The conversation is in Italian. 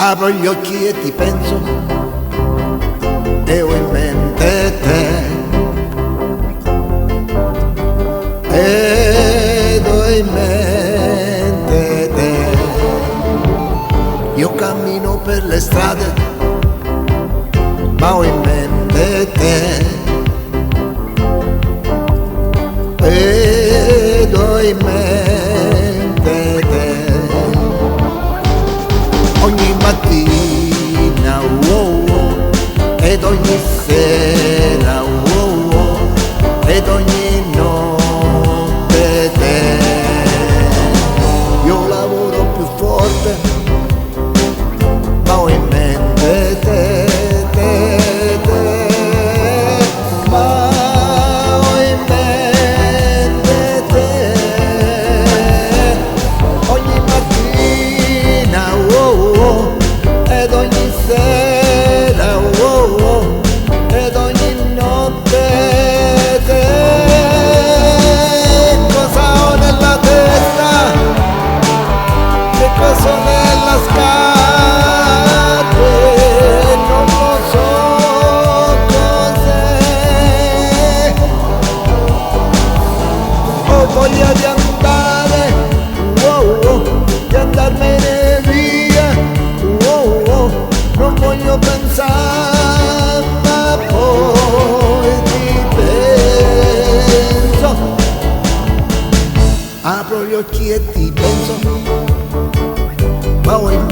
Apro gli occhi e ti penso e ho in mente te, ed ho in mente te. Io cammino per le strade ma ho in mente te, ed ho in mente te. Ogni mattina, wow, wow, ed ogni sera, wow, wow, ed ogni notte te. Io lavoro più forte, ma ho in mente te, ma ho in mente te. Ogni mattina, wow, wow, ed ogni sera, wow, wow, ed ogni notte te. Cosa ho nella testa? Che cosa ho nella scarpe? Non lo so cos'è. Ho voglia di andare, wow, wow, di andarmene via, wow, wow, non voglio pensare, ma poi ti penso. Apro gli occhi e ti penso, ma ho in